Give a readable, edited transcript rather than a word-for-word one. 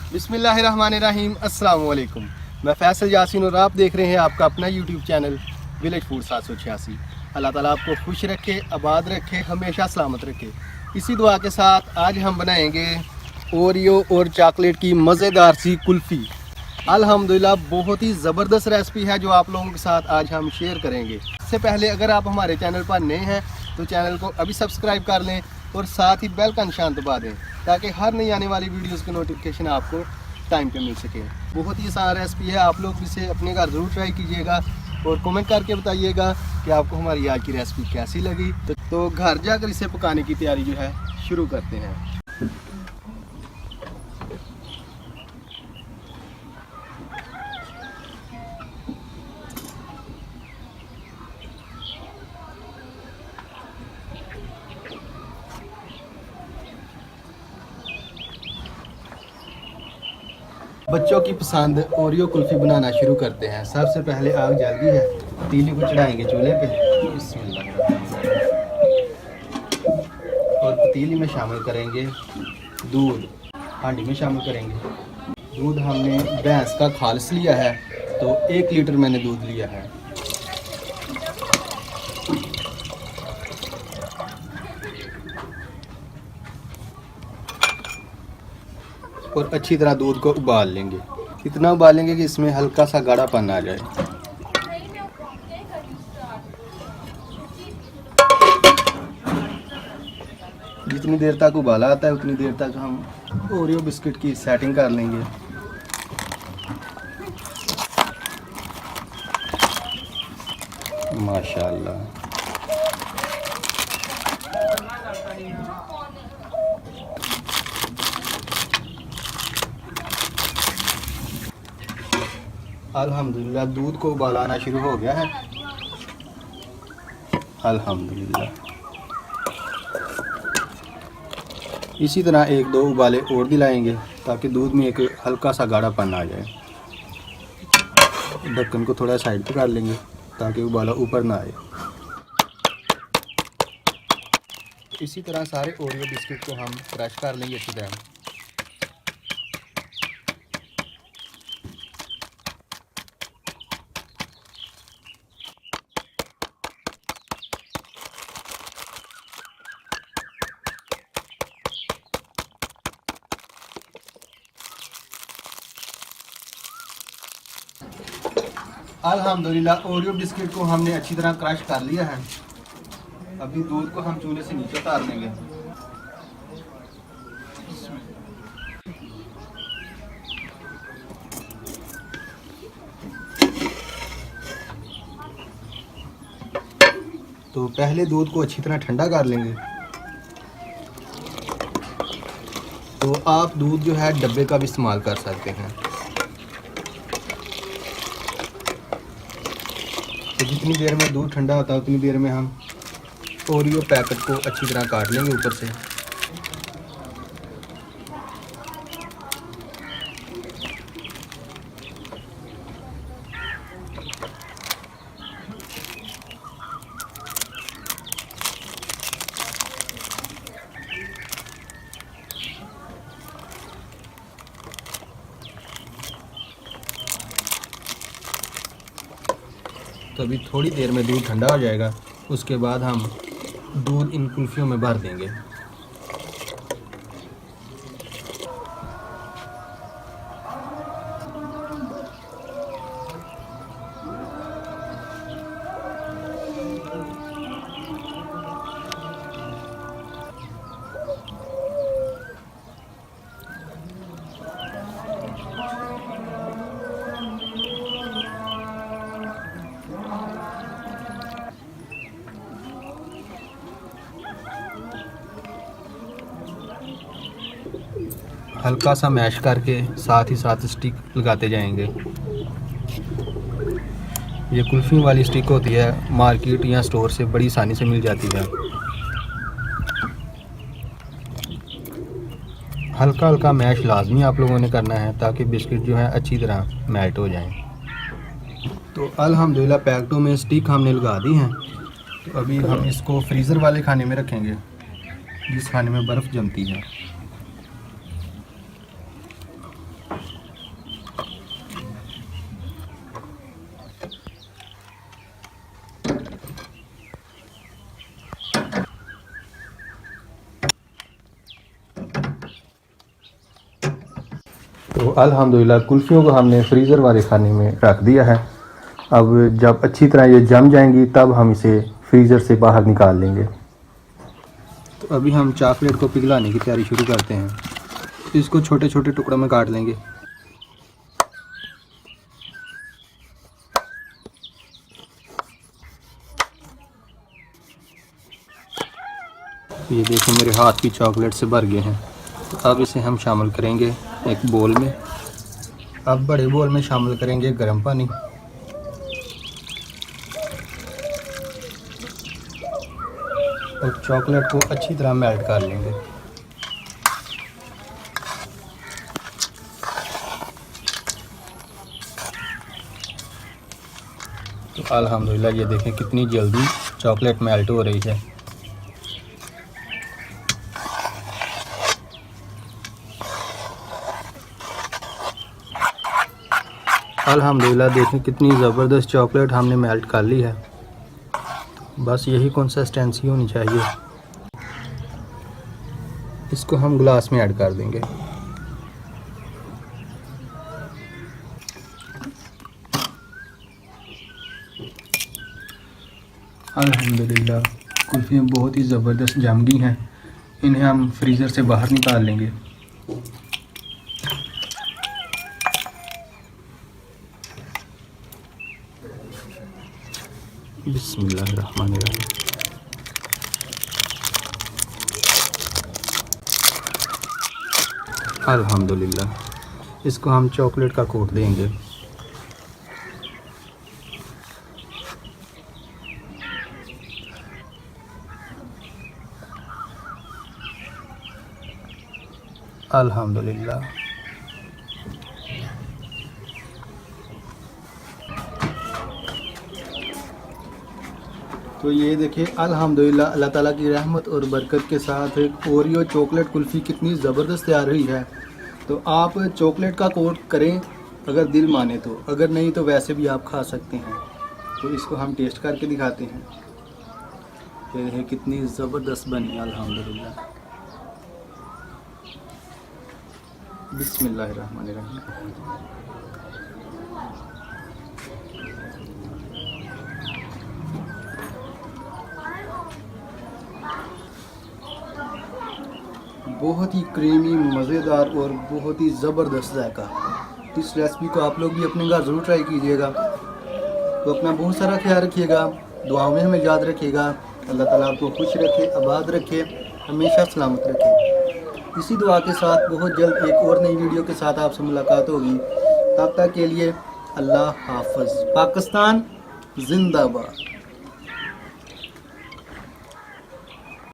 बिस्मिल्लाहिर्रहमानिर्रहीम, अस्सलाम वालेकुम। मैं फैसल यासीन और आप देख रहे हैं आपका अपना यूट्यूब चैनल विलेज फूड 786। अल्लाह ताला आपको खुश रखे, आबाद रखे, हमेशा सलामत रखे। इसी दुआ के साथ आज हम बनाएंगे ओरियो और चॉकलेट की मज़ेदार सी कुल्फ़ी। अल्हम्दुलिल्लाह बहुत ही ज़बरदस्त रेसिपी है जो आप लोगों के साथ आज हम शेयर करेंगे। इससे पहले अगर आप हमारे चैनल पर नए हैं तो चैनल को अभी सब्सक्राइब कर लें और साथ ही बेल का निशान दबा दें ताकि हर नई आने वाली वीडियोस की नोटिफिकेशन आपको टाइम पे मिल सके। बहुत ही आसान रेसिपी है, आप लोग इसे अपने घर ज़रूर ट्राई कीजिएगा और कमेंट करके बताइएगा कि आपको हमारी आज की रेसिपी कैसी लगी। तो घर जाकर इसे पकाने की तैयारी जो है शुरू करते हैं। बच्चों की पसंद ओरियो कुल्फ़ी बनाना शुरू करते हैं। सबसे पहले आग जल गई है, पतीली को चढ़ाएंगे चूल्हे पे। और पतीली में शामिल करेंगे दूध, हांडी में शामिल करेंगे दूध। हमने भैंस का खालिस लिया है तो 1 लीटर मैंने दूध लिया है। और अच्छी तरह दूध को उबाल लेंगे। इतना उबालेंगे कि इसमें हल्का सा गाढ़ापन आ जाए। जितनी देर तक उबाला आता है उतनी देर तक हम ओरियो बिस्किट की सेटिंग कर लेंगे। माशाल्लाह, अल्हम्दुलिल्लाह दूध को उबाल आना शुरू हो गया है। अल्हम्दुलिल्लाह इसी तरह 1-2 उबाले और दिलाएंगे ताकि दूध में एक हल्का सा गाढ़ापन आ जाए। ढक्कन को थोड़ा साइड पे कर लेंगे ताकि उबाला ऊपर ना आए। इसी तरह सारे ओरियो बिस्किट को हम क्रश कर लेंगे अच्छी तरह। अल्हम्दुलिल्लाह ओरियो बिस्किट को हमने अच्छी तरह क्रश कर लिया है। अभी दूध को हम चूल्हे से नीचे उतार लेंगे। तो पहले दूध को अच्छी तरह ठंडा कर लेंगे। तो आप दूध जो है डब्बे का भी इस्तेमाल कर सकते हैं। तो जितनी देर में दूध ठंडा होता है उतनी देर में हम ओरियो पैकेट को अच्छी तरह काट लेंगे ऊपर से। तो अभी थोड़ी देर में दूध ठंडा हो जाएगा, उसके बाद हम दूध इन कुल्फियों में भर देंगे। हल्का सा मैश करके साथ ही साथ स्टिक लगाते जाएंगे। ये कुल्फ़ी वाली स्टिक होती है, मार्केट या स्टोर से बड़ी आसानी से मिल जाती है। हल्का हल्का मैश लाजमी आप लोगों ने करना है ताकि बिस्किट जो है अच्छी तरह मेल्ट हो जाएं। तो अल्हम्दुलिल्लाह पैकेटों में स्टिक हमने लगा दी हैं। तो अभी हम इसको फ्रीज़र वाले खाने में रखेंगे जिस खाने में बर्फ़ जमती है। तो अल्हम्दुलिल्लाह कुल्फ़ियों को हमने फ्रीज़र वाले खाने में रख दिया है। अब जब अच्छी तरह ये जम जाएंगी तब हम इसे फ्रीज़र से बाहर निकाल लेंगे। तो अभी हम चॉकलेट को पिघलाने की तैयारी शुरू करते हैं। इसको छोटे छोटे टुकड़ों में काट लेंगे। ये देखो मेरे हाथ भी चॉकलेट से भर गए हैं। तो अब इसे हम शामिल करेंगे एक बोल में। अब बड़े बोल में शामिल करेंगे गर्म पानी और चॉकलेट को अच्छी तरह मेल्ट कर लेंगे। तो अल्हम्दुलिल्लाह ये देखें कितनी जल्दी चॉकलेट मेल्ट हो रही है। अल्हम्दुलिल्लाह देखें कितनी ज़बरदस्त चॉकलेट हमने मेल्ट कर ली है। बस यही कंसिस्टेंसी होनी चाहिए। इसको हम ग्लास में ऐड कर देंगे। अल्हम्दुलिल्लाह कुल्फ़ियाँ बहुत ही ज़बरदस्त जम गई हैं। इन्हें हम फ्रीज़र से बाहर निकाल लेंगे। बिस्मिल्लाहिर्रहमानिर्रहीम। अल्हम्दुलिल्लाह इसको हम चॉकलेट का कोट देंगे। अल्हम्दुलिल्लाह तो ये देखिए अल्हम्दुलिल्लाह अल्लाह ताला की रहमत और बरकत के साथ एक ओरियो चॉकलेट कुल्फ़ी कितनी ज़बरदस्त तैयार हुई है। तो आप चॉकलेट का कोट करें अगर दिल माने तो, अगर नहीं तो वैसे भी आप खा सकते हैं। तो इसको हम टेस्ट करके दिखाते हैं। ये देखिए कितनी ज़बरदस्त बनी अल्हम्दुलिल्लाह। बिस्मिल्लाहिर्रहमानिर्रहीम। बहुत ही क्रीमी, मज़ेदार और बहुत ही ज़बरदस्त जायका। इस रेसिपी को आप लोग भी अपने घर ज़रूर ट्राई कीजिएगा। तो अपना बहुत सारा ख्याल रखिएगा, दुआओं में हमें याद रखिएगा। अल्लाह ताला आपको खुश रखे, आबाद रखे, हमेशा सलामत रखे। इसी दुआ के साथ बहुत जल्द एक और नई वीडियो के साथ आपसे मुलाकात होगी। तब तक के लिए अल्लाह हाफ़िज़। पाकिस्तान जिंदाबाद।